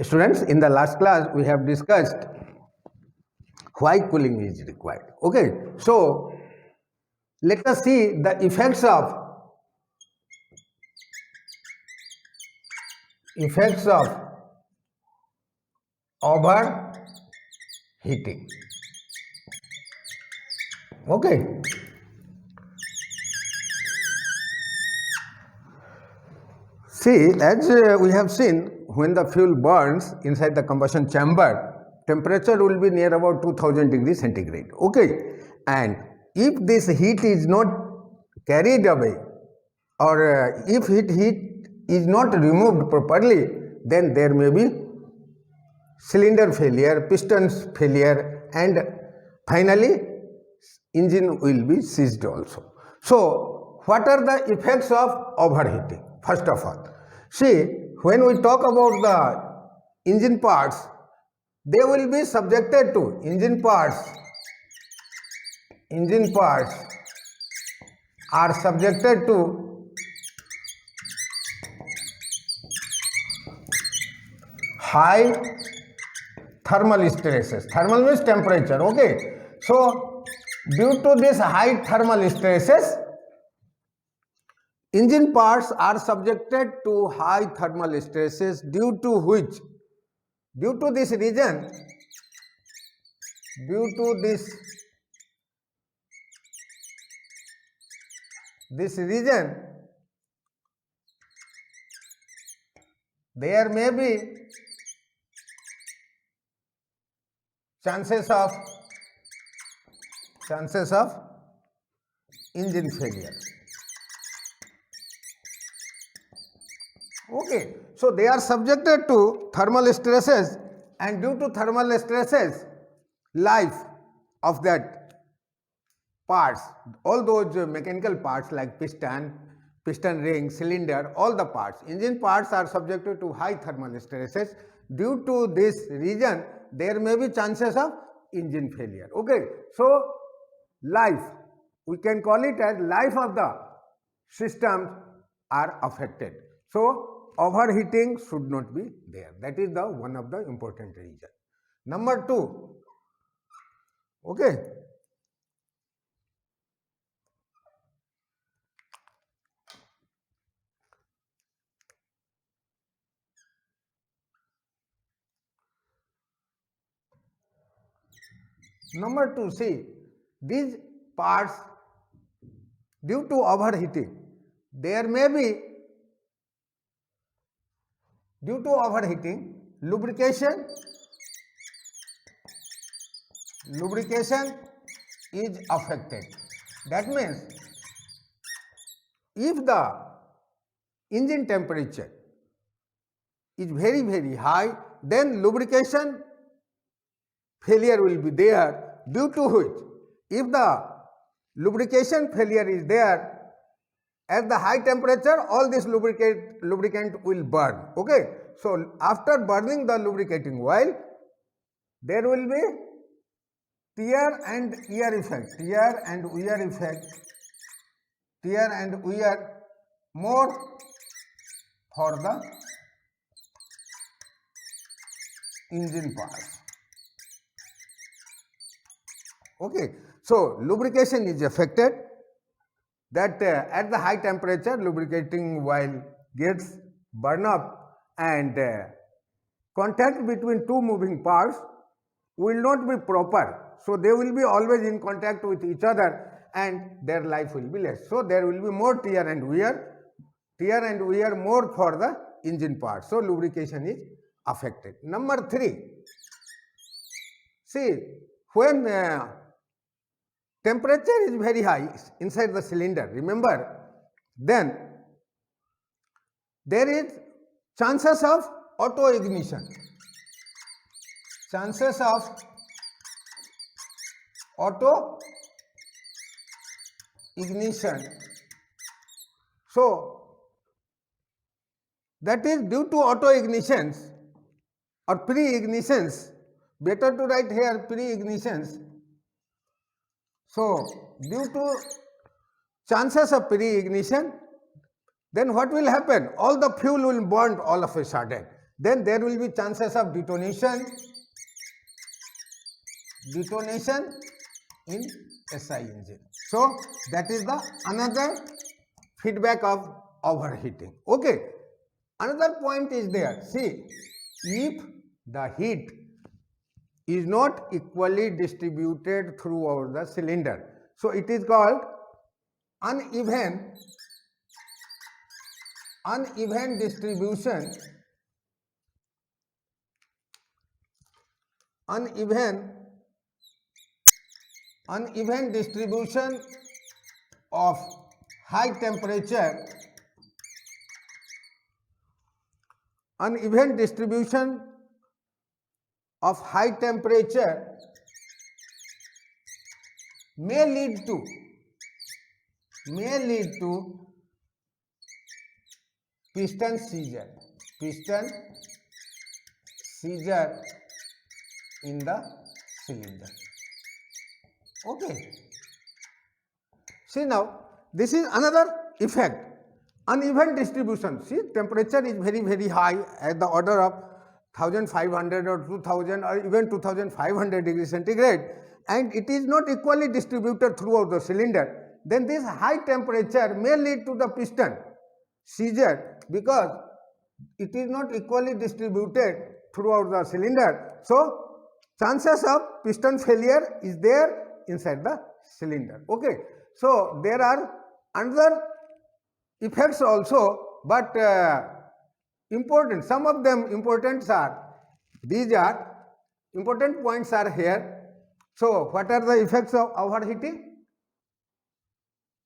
Students, in the last class we have discussed why cooling is required. Okay, so let us see the effects of overheating. Okay, see, as we have seen, when the fuel burns inside the combustion chamber, temperature will be near about 2000 degrees centigrade. Okay, and if this heat is not carried away, or if heat is not removed properly, then there may be cylinder failure, pistons failure, and finally engine will be seized also. So, what are the effects of overheating? First of all, see, when we talk about the engine parts, they will be subjected to engine parts are subjected to high thermal stresses. Thermal means temperature. Okay, so due to this high thermal stresses, engine parts are subjected to high thermal stresses, due to which, due to this reason, there may be chances of engine failure. Okay, so they are subjected to thermal stresses, and due to thermal stresses, life of that parts, all those mechanical parts like piston ring, cylinder, all the parts, engine parts are subjected to high thermal stresses. Due to this reason, there may be chances of engine failure. Okay, so life, we can call it as life of the systems are affected. So overheating should not be there. That is the one of the important reason. Number 2, okay, number 2, see, these parts, due to overheating, there may be, due to overheating, lubrication is affected. That means if the engine temperature is very, very high, then lubrication failure will be there, due to which, if the lubrication failure is there, at the high temperature, all this lubricant will burn. Okay, so after burning the lubricating oil, there will be tear and wear effect, more for the engine parts. Okay, so lubrication is affected, that at the high temperature lubricating oil gets burned up, and contact between two moving parts will not be proper. So they will be always in contact with each other, and their life will be less. So there will be more tear and wear more for the engine part. So lubrication is affected. Number 3, see, when temperature is very high inside the cylinder, remember, then there is chances of auto ignition. So that is due to auto ignitions or pre-ignitions. Better to write here pre-ignitions. So due to chances of pre-ignition, then what will happen? All the fuel will burn all of a sudden, then there will be chances of detonation in SI engine. So that is the another feedback of overheating. Okay. Another point is there. See, if the heat is not equally distributed throughout the cylinder, so it is called uneven distribution, uneven distribution of high temperature, uneven distribution of high temperature may lead to piston seizure in the cylinder. Okay. See now, this is another effect, uneven distribution. See, temperature is very, very high at the order of 1500 or 2000 or even 2500 degrees centigrade, and it is not equally distributed throughout the cylinder. Then this high temperature may lead to the piston seizure because it is not equally distributed throughout the cylinder. So chances of piston failure is there inside the cylinder. Okay. So there are another effects also, but important, some of them important are, these are important points are here. So what are the effects of overheating?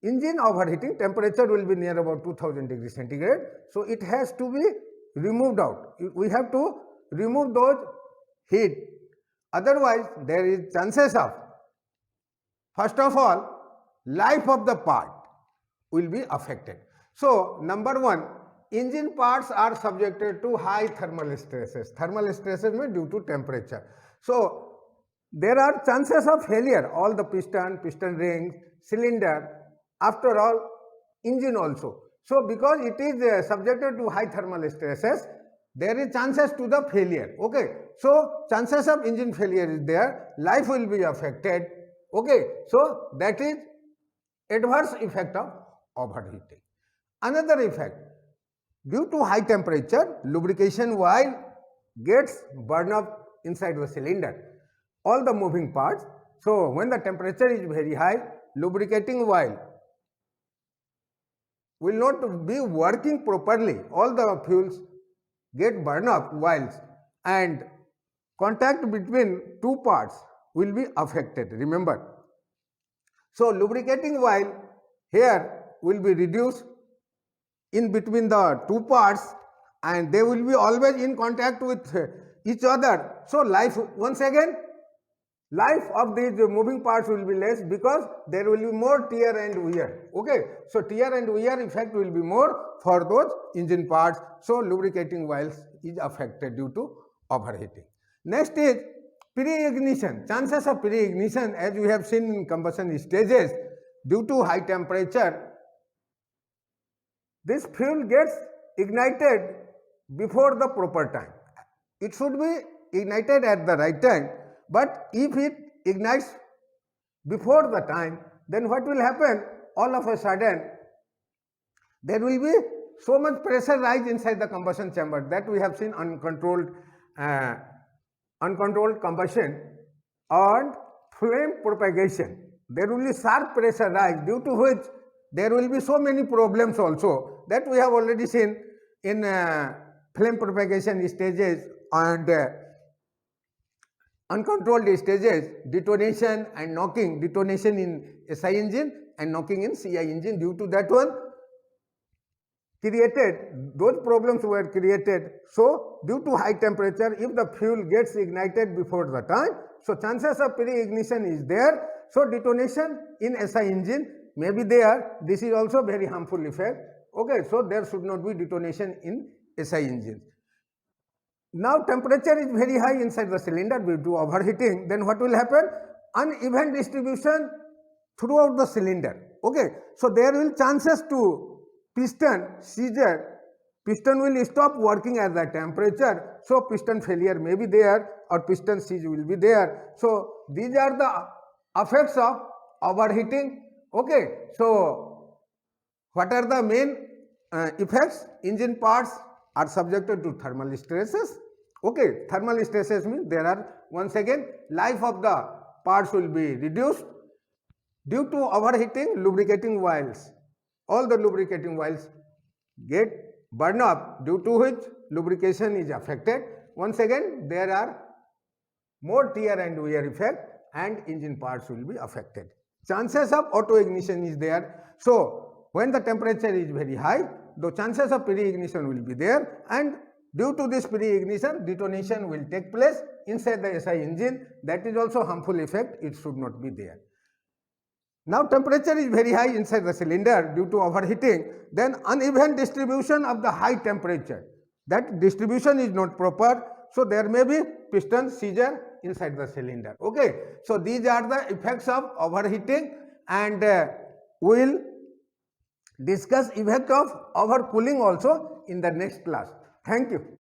Engine overheating, temperature will be near about 2000 degrees centigrade. So it has to be removed out. We have to remove those heat. Otherwise, there is chances of, first of all, life of the part will be affected. So number one, engine parts are subjected to high thermal stresses. Thermal stresses means due to temperature. So there are chances of failure, all the piston rings, cylinder, after all engine also. So because it is subjected to high thermal stresses, there is chances to the failure. Okay. So chances of engine failure is there, life will be affected. Okay. So that is adverse effect of overheating. Another effect, due to high temperature, lubrication oil gets burned up inside the cylinder, all the moving parts. So when the temperature is very high, lubricating oil will not be working properly, all the fuels get burned up oils, and contact between two parts will be affected, remember. So lubricating oil here will be reduced in between the two parts, and they will be always in contact with each other. So life, once again, life of these moving parts will be less because there will be more tear and wear. Okay. So tear and wear effect will be more for those engine parts. So lubricating oils is affected due to overheating. Next is pre-ignition. Chances of pre-ignition, as we have seen in combustion stages, due to high temperature, this fuel gets ignited before the proper time. It should be ignited at the right time, but if it ignites before the time, then what will happen? All of a sudden, there will be so much pressure rise inside the combustion chamber, that we have seen uncontrolled combustion and flame propagation. There will be sharp pressure rise, due to which there will be so many problems also, that we have already seen in flame propagation stages and uncontrolled stages, detonation and knocking, detonation in SI engine and knocking in CI engine. Due to that one created, those problems were created. So due to high temperature, if the fuel gets ignited before the time, so chances of pre-ignition is there. So detonation in SI engine may be there. This is also very harmful effect. Okay, so there should not be detonation in SI engines. Now temperature is very high inside the cylinder due to overheating, then what will happen? Uneven distribution throughout the cylinder. Okay, so there will chances to piston seizure piston will stop working at the temperature, so piston failure may be there or piston siege will be there. So these are the effects of overheating. Okay, so what are the main effects? Engine parts are subjected to thermal stresses. Okay, thermal stresses means there are, once again, life of the parts will be reduced. Due to overheating, lubricating oils, all the lubricating oils get burned up, due to which lubrication is affected. Once again, there are more tear and wear effect and engine parts will be affected. Chances of auto ignition is there. So when the temperature is very high, the chances of pre-ignition will be there, and due to this pre-ignition, detonation will take place inside the SI engine. That is also harmful effect. It should not be there. Now temperature is very high inside the cylinder due to overheating, then uneven distribution of the high temperature. That distribution is not proper, so there may be piston seizure inside the cylinder. Okay, so these are the effects of overheating, and we will discuss effect of overcooling also in the next class. Thank you.